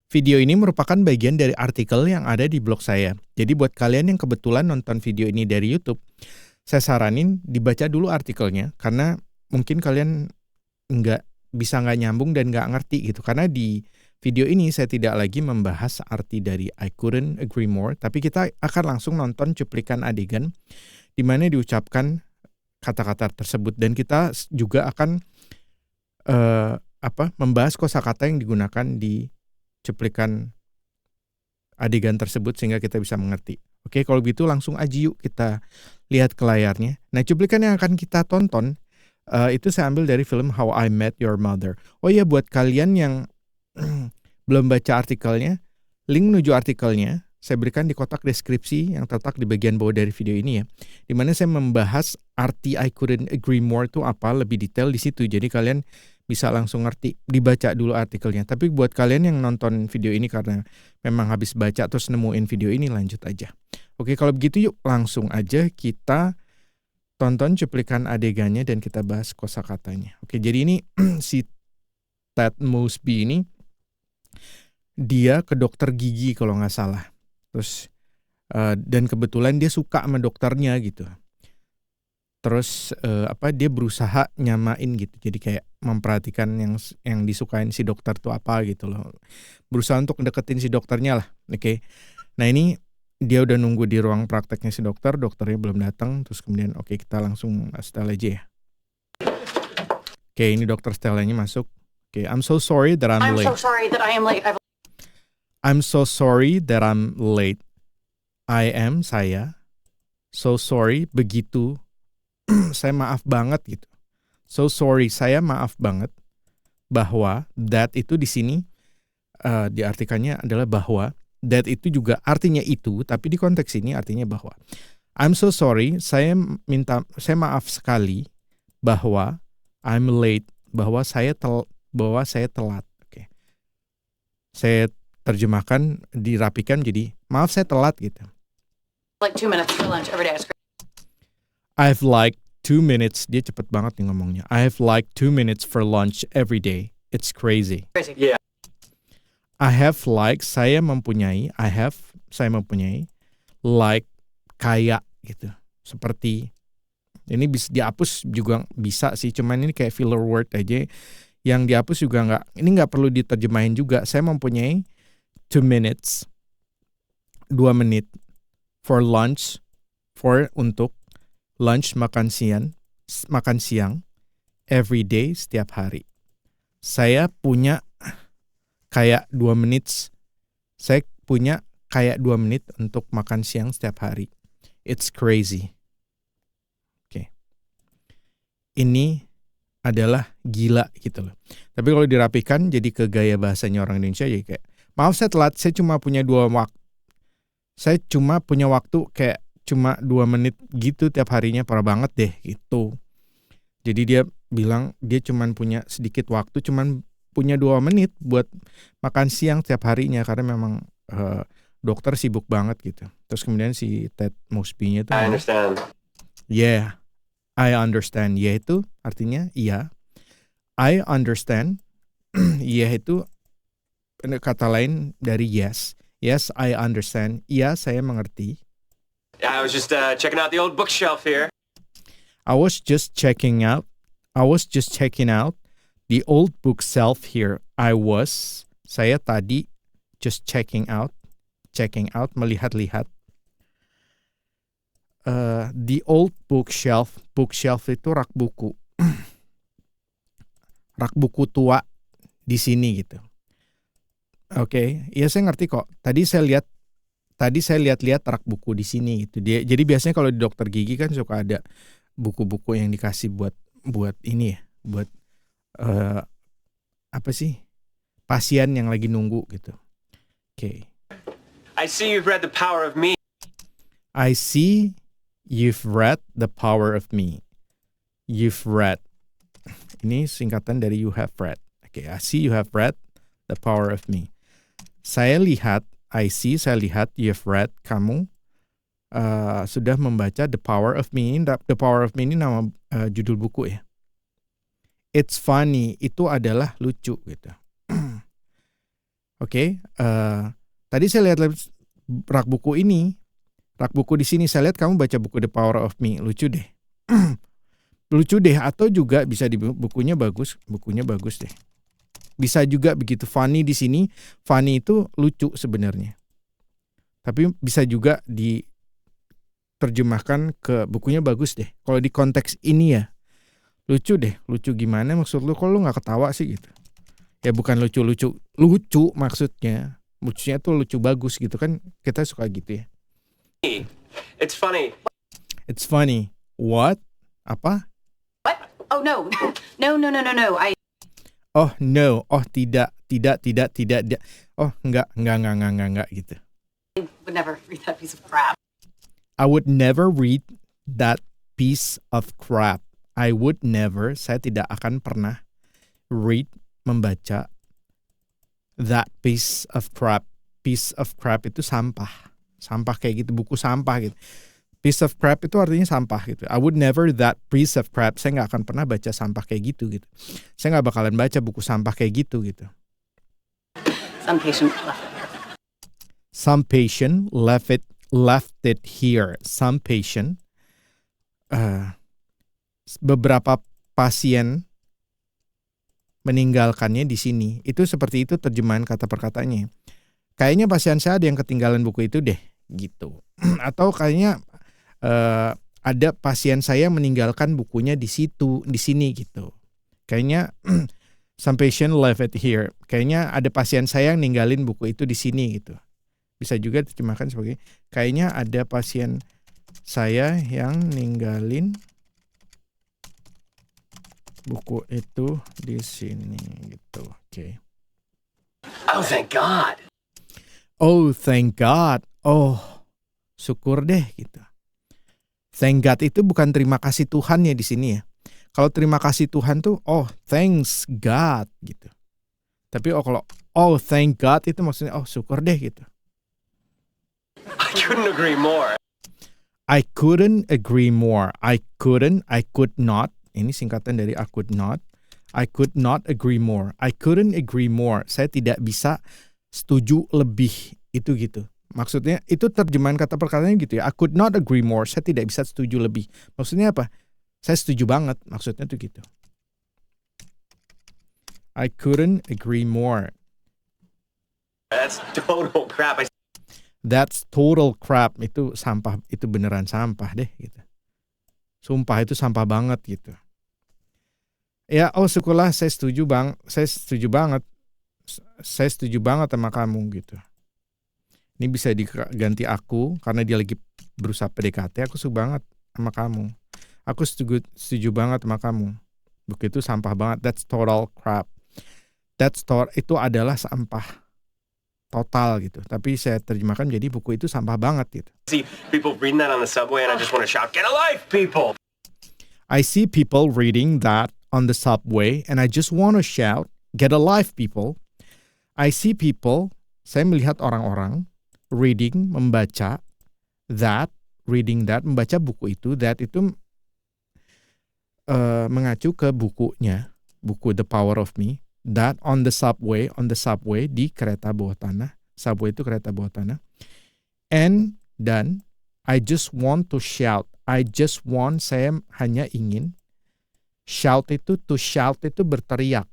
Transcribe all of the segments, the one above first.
Video ini merupakan bagian dari artikel yang ada di blog saya. Jadi buat kalian yang kebetulan nonton video ini dari YouTube, saya saranin dibaca dulu artikelnya karena mungkin kalian nggak nyambung dan nggak ngerti gitu. Karena di video ini saya tidak lagi membahas arti dari I couldn't agree more, tapi kita akan langsung nonton cuplikan adegan di mana diucapkan kata-kata tersebut dan kita juga akan membahas kosakata yang digunakan di cuplikan adegan tersebut sehingga kita bisa mengerti. Oke, kalau begitu langsung aja yuk kita lihat ke layarnya. Nah, cuplikan yang akan kita tonton itu saya ambil dari film How I Met Your Mother. Oh iya, buat kalian yang belum baca artikelnya, link menuju artikelnya saya berikan di kotak deskripsi yang terletak di bagian bawah dari video ini ya. Di mana saya membahas arti I couldn't agree more itu apa lebih detail di situ. Jadi kalian bisa langsung ngerti, dibaca dulu artikelnya. Tapi buat kalian yang nonton video ini karena memang habis baca terus nemuin video ini, lanjut aja. Oke, kalau begitu yuk langsung aja kita tonton cuplikan adegannya dan kita bahas kosakatanya. Oke, jadi ini si Ted Mosby ini dia ke dokter gigi kalau nggak salah. Terus dan kebetulan dia suka sama dokternya gitu. Terus dia berusaha nyamain gitu. Jadi kayak memperhatikan yang disukain si dokter tuh apa gitu loh. Berusaha untuk deketin si dokternya lah. Oke. Nah, ini dia udah nunggu di ruang prakteknya si dokternya belum datang. Terus kemudian kita langsung setel aja ya. Oke, ini dokter setelnya masuk. Oke, I'm so sorry that I'm late. so sorry that I am late. I'm so sorry that I'm late. Saya. So sorry, begitu. Saya maaf banget gitu. So sorry, saya maaf banget bahwa that itu di sini diartikannya adalah bahwa. That itu juga artinya itu, tapi di konteks ini artinya bahwa. I'm so sorry, saya maaf sekali bahwa I'm late, bahwa saya telat. Oke. Saya terjemahkan, dirapikan jadi maaf saya telat gitu. Like 2 minutes for lunch every day. I've like 2 minutes, dia cepet banget nih ngomongnya. I have like 2 minutes for lunch every day. It's crazy. Yeah. I have like, saya mempunyai, like, kayak gitu. Seperti, ini bisa dihapus juga bisa sih, cuman ini kayak filler word aja. Yang dihapus juga ini nggak perlu diterjemahin juga. Saya mempunyai 2 minutes, 2 menit, for lunch, untuk lunch makan siang, every day, setiap hari. Saya punya kayak 2 menit. Saya punya kayak 2 menit untuk makan siang setiap hari. It's crazy. Oke. Ini adalah gila gitu loh. Tapi kalau dirapikan jadi ke gaya bahasanya orang Indonesia jadi kayak, maaf saya telat, saya cuma punya waktu kayak cuma 2 menit gitu tiap harinya, parah banget deh gitu. Jadi dia bilang dia cuma punya sedikit waktu, cuma punya 2 menit buat makan siang tiap harinya karena memang dokter sibuk banget gitu. Terus kemudian si Ted Mosby-nya tuh, I understand. Yeah, I understand. Yeah itu artinya iya. I understand. Yeah itu kata lain dari yes. Yes, I understand. Iya, saya mengerti. I was just checking out the old bookshelf here. I was just checking out the old bookshelf here. Saya tadi just checking out, melihat-lihat. The old bookshelf itu rak buku. Rak buku tua di sini gitu. Oke, ya saya ngerti kok. Tadi saya lihat rak buku di sini gitu. Jadi biasanya kalau di dokter gigi kan suka ada buku-buku yang dikasih buat ini ya, buat pasien yang lagi nunggu gitu. Oke. I see you've read The Power of Me. I see you've read The Power of Me. You've read. Ini singkatan dari you have read. Oke, I see you have read The Power of Me. Saya lihat you've read, kamu sudah membaca The Power of Me. The Power of Me ini nama judul buku ya. It's funny, itu adalah lucu gitu. Oke, tadi saya lihat rak buku ini, rak buku di sini saya lihat kamu baca buku The Power of Me, lucu deh. Lucu deh, atau juga bisa di bukunya bagus deh. Bisa juga begitu, funny di sini, funny itu lucu sebenarnya. Tapi bisa juga diterjemahkan ke bukunya bagus deh. Kalau di konteks ini ya, lucu deh, lucu gimana maksud lu, kok lu gak ketawa sih gitu. Ya bukan lucu maksudnya. Lucunya tuh lucu bagus gitu kan, kita suka gitu ya. It's funny. It's funny. What? Apa? What? Oh, no. No. Oh no, oh tidak. Oh enggak gitu. I would never read that piece of crap. I would never read that piece of crap. I would never, saya tidak akan pernah membaca that piece of crap. Piece of crap itu sampah. Sampah kayak gitu, buku sampah gitu. Piece of crap itu artinya sampah gitu. I would never that piece of crap. Saya gak akan pernah baca sampah kayak gitu. Saya gak bakalan baca buku sampah kayak gitu. Some patient left it here. Some patient left it here. Some patient. Beberapa pasien meninggalkannya di sini. Itu seperti itu terjemahan kata perkataannya. Kayaknya pasien saya ada yang ketinggalan buku itu deh, gitu. Atau kayaknya ada pasien saya meninggalkan bukunya di sini gitu. Kayaknya some patient left it here. Kayaknya ada pasien saya yang ninggalin buku itu di sini gitu. Bisa juga diterjemahkan sebagai kayaknya ada pasien saya yang ninggalin buku itu di sini gitu. Oke. Oh, thank God. Oh, thank God. Oh, syukur deh gitu. Thank God itu bukan terima kasih Tuhan ya di sini ya. Kalau terima kasih Tuhan tuh, oh thanks God gitu. Tapi kalau oh thank God itu maksudnya oh syukur deh gitu. I couldn't agree more. I couldn't agree more. I could not. Ini singkatan dari I could not. I could not agree more. I couldn't agree more. Saya tidak bisa setuju lebih itu gitu. Maksudnya itu terjemahan kata perkataannya gitu ya. I could not agree more. Saya tidak bisa setuju lebih. Maksudnya apa? Saya setuju banget. Maksudnya tuh gitu. I couldn't agree more. That's total crap. That's total crap. Itu sampah. Itu beneran sampah deh gitu. Sumpah itu sampah banget gitu. Ya, oh syukurlah saya setuju banget. Saya setuju banget sama kamu gitu. Ini bisa diganti aku karena dia lagi berusaha PDKT. Aku suka banget sama kamu. Aku setuju banget sama kamu. Begitu sampah banget. That's total crap. Itu adalah sampah total gitu. Tapi saya terjemahkan jadi buku itu sampah banget gitu. See people reading that on the subway and I just want to shout, "Get a life, people!" I see people reading that on the subway and I just want to shout, "Get a life, people!" I see people, saya melihat orang-orang membaca that, membaca buku itu, that itu mengacu ke bukunya, buku The Power of Me, that on the subway, di kereta bawah tanah, subway itu kereta bawah tanah, dan I just want to shout, saya hanya ingin, shout itu, to shout itu berteriak,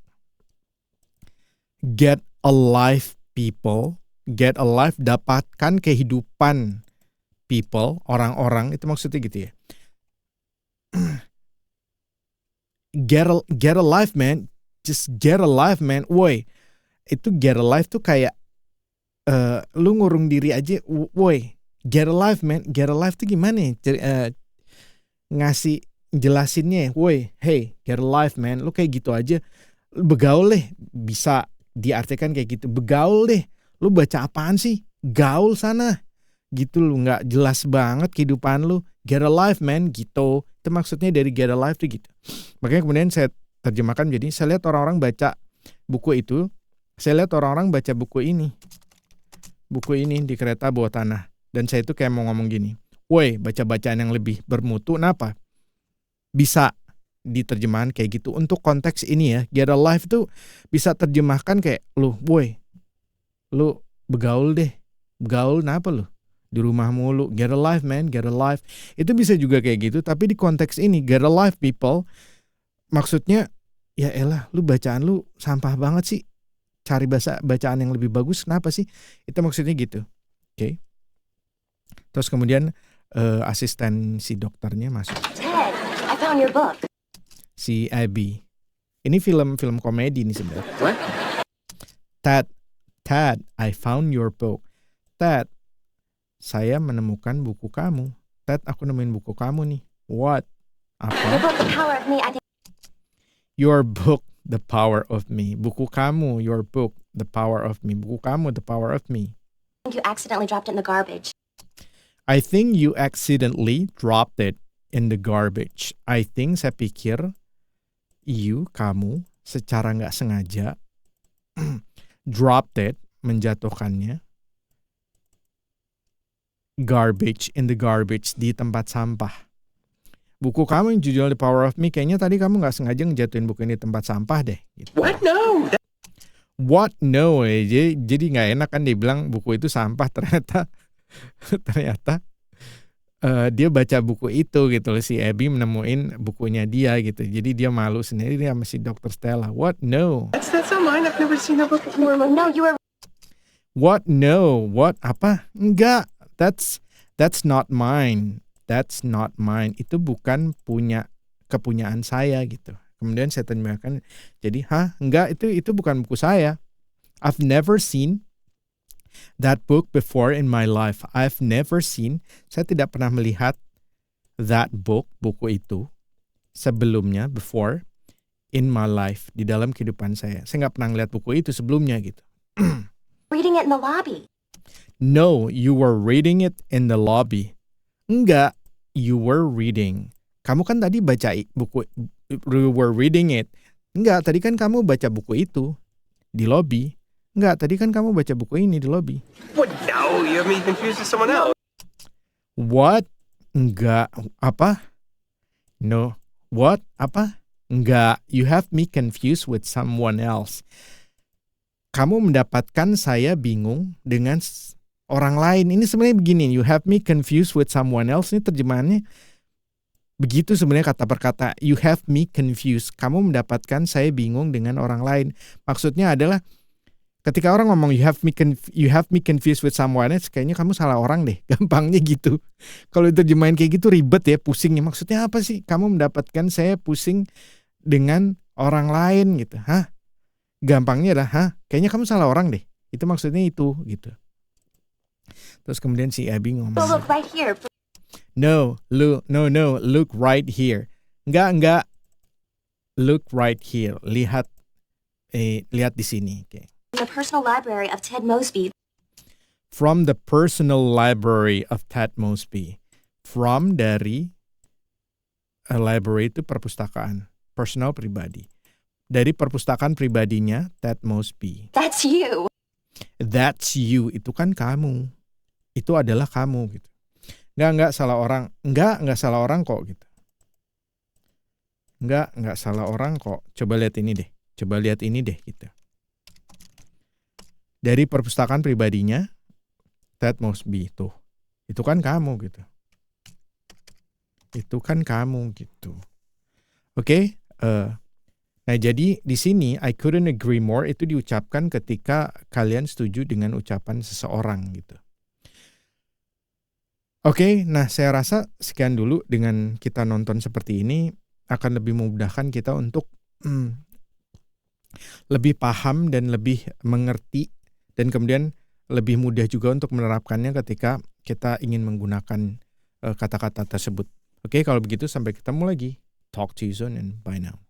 get a life people, get a life, dapatkan kehidupan people, orang-orang, itu maksudnya gitu ya. Get a life man, just get a life man. Woi, itu get a life tuh kayak lu ngurung diri aja. Woi, get a life man, get a life tuh gimana ya? Ngasih jelasinnya, woi, hey, get a life man, lu kayak gitu aja. Begaul deh, bisa diartikan kayak gitu. Begaul deh. Lu baca apaan sih? Gaul sana. Gitu lu, gak jelas banget kehidupan lu. Get a life man, gitu. Itu maksudnya dari get a life tuh gitu. Makanya kemudian saya terjemahkan jadi, saya lihat orang-orang baca buku itu. Saya lihat orang-orang baca buku ini. Buku ini di kereta bawah tanah. Dan saya itu kayak mau ngomong gini. Woi, baca-bacaan yang lebih bermutu. Kenapa? Bisa diterjemahkan kayak gitu. Untuk konteks ini ya, get a life tuh bisa terjemahkan kayak lu, woi, lu begaul deh. Begaul kenapa lu? Di rumah mulu. Get a life man, get a life. Itu bisa juga kayak gitu, tapi di konteks ini get a life people maksudnya ya elah lu bacaan lu sampah banget sih. Cari bacaan yang lebih bagus kenapa sih? Itu maksudnya gitu. Oke. Terus kemudian asisten si dokternya masuk. Ted, I found your book. Si Abby. Ini film komedi nih sebenarnya. What? Ted, I found your book. Ted, saya menemukan buku kamu. Ted, aku nemuin buku kamu nih. What? Your Apa? book, The Power of Me. I think Your book, The Power of Me. Buku kamu, your book, The Power of Me. Buku kamu, The Power of Me. you accidentally dropped it in the garbage. I think you accidentally dropped it in the garbage. I think saya pikir kamu secara nggak sengaja dropped it, menjatuhkannya in the garbage, di tempat sampah. Buku kamu yang judulnya The Power of Me, kayaknya tadi kamu nggak sengaja ngejatuhin buku ini di tempat sampah deh. Gitu. What? No. What? No. Jadi nggak enak kan dia bilang buku itu sampah, ternyata dia baca buku itu gitu loh, si Abby menemuin bukunya dia gitu. Jadi dia malu sendiri dia sama si Dr. Stella. What? No. That's not mine. I've never seen that book before. No, you were What? No. What? Apa? Enggak. That's not mine. That's not mine. Itu bukan kepunyaan saya gitu. Kemudian saya terjemahkan jadi, enggak, itu bukan buku saya. I've never seen that book before in my life. I've never seen, saya tidak pernah melihat that book, buku itu sebelumnya, before in my life, di dalam kehidupan saya. Saya nggak pernah ngeliat buku itu sebelumnya gitu. reading it in the lobby. No, you were reading it in the lobby. Enggak, you were reading. Kamu kan tadi baca buku, you were reading it. Enggak, tadi kan kamu baca buku itu di lobby. Enggak, tadi kan kamu baca buku ini di lobby. What? No, you have me confused with someone else. What? Enggak. Apa? No. What? Apa? Enggak. You have me confused with someone else. Kamu mendapatkan saya bingung dengan orang lain. Ini sebenarnya begini. You have me confused with someone else. Ini terjemahannya begitu sebenarnya kata per kata. You have me confused. Kamu mendapatkan saya bingung dengan orang lain. Maksudnya adalah ketika orang ngomong you have me confused with someone else, kayaknya kamu salah orang deh. Gampangnya gitu. Kalau diterjemahin kayak gitu ribet ya, pusingnya. Maksudnya apa sih? Kamu mendapatkan saya pusing dengan orang lain gitu. Gampangnya adalah, kayaknya kamu salah orang deh. Itu maksudnya itu gitu. Terus kemudian si Abby ngomong, Go look right here. No, look right here. Enggak. Look right here. Lihat di sini. Okay. The personal library of Ted Mosby. From the personal library of Ted Mosby. From dari library itu perpustakaan. Personal pribadi. Dari perpustakaan pribadinya Ted Mosby. That's you. That's you. Itu kan kamu. Itu adalah kamu gitu. Enggak salah orang. Enggak salah orang kok gitu. Enggak salah orang kok. Coba lihat ini deh gitu. Dari perpustakaan pribadinya Ted Mosby tuh. Itu kan kamu gitu. Itu kan kamu gitu. Oke, nah jadi di sini I couldn't agree more itu diucapkan ketika kalian setuju dengan ucapan seseorang gitu. Oke, nah saya rasa sekian dulu dengan kita nonton seperti ini akan lebih memudahkan kita untuk lebih paham dan lebih mengerti dan kemudian lebih mudah juga untuk menerapkannya ketika kita ingin menggunakan kata-kata tersebut. Oke, kalau begitu sampai ketemu lagi. Talk to you soon and bye now.